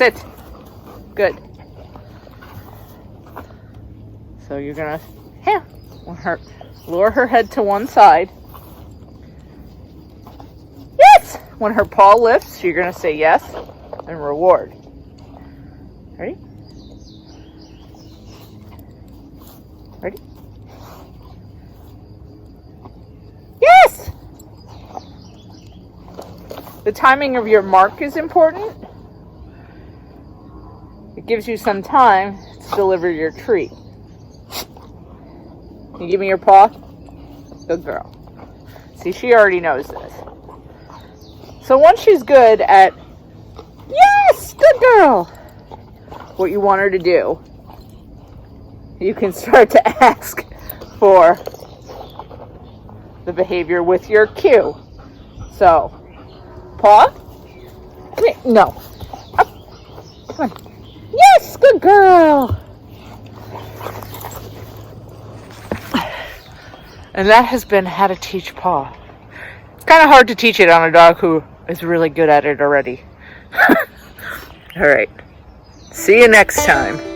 Sit. Good. So you're gonna, here, lower her head to one side. Yes! When her paw lifts, you're gonna say yes and reward. Ready? Ready? Yes! The timing of your mark is important. It gives you some time to deliver your treat. Can you give me your paw? Good girl. See, she already knows this. So once she's good at, yes, good girl, what you want her to do, you can start to ask for the behavior with your cue. So, paw? Come here. No. Up. Come on. Yes, good girl. And that has been how to teach paw. It's kind of hard to teach it on a dog who is really good at it already. All right. See you next time.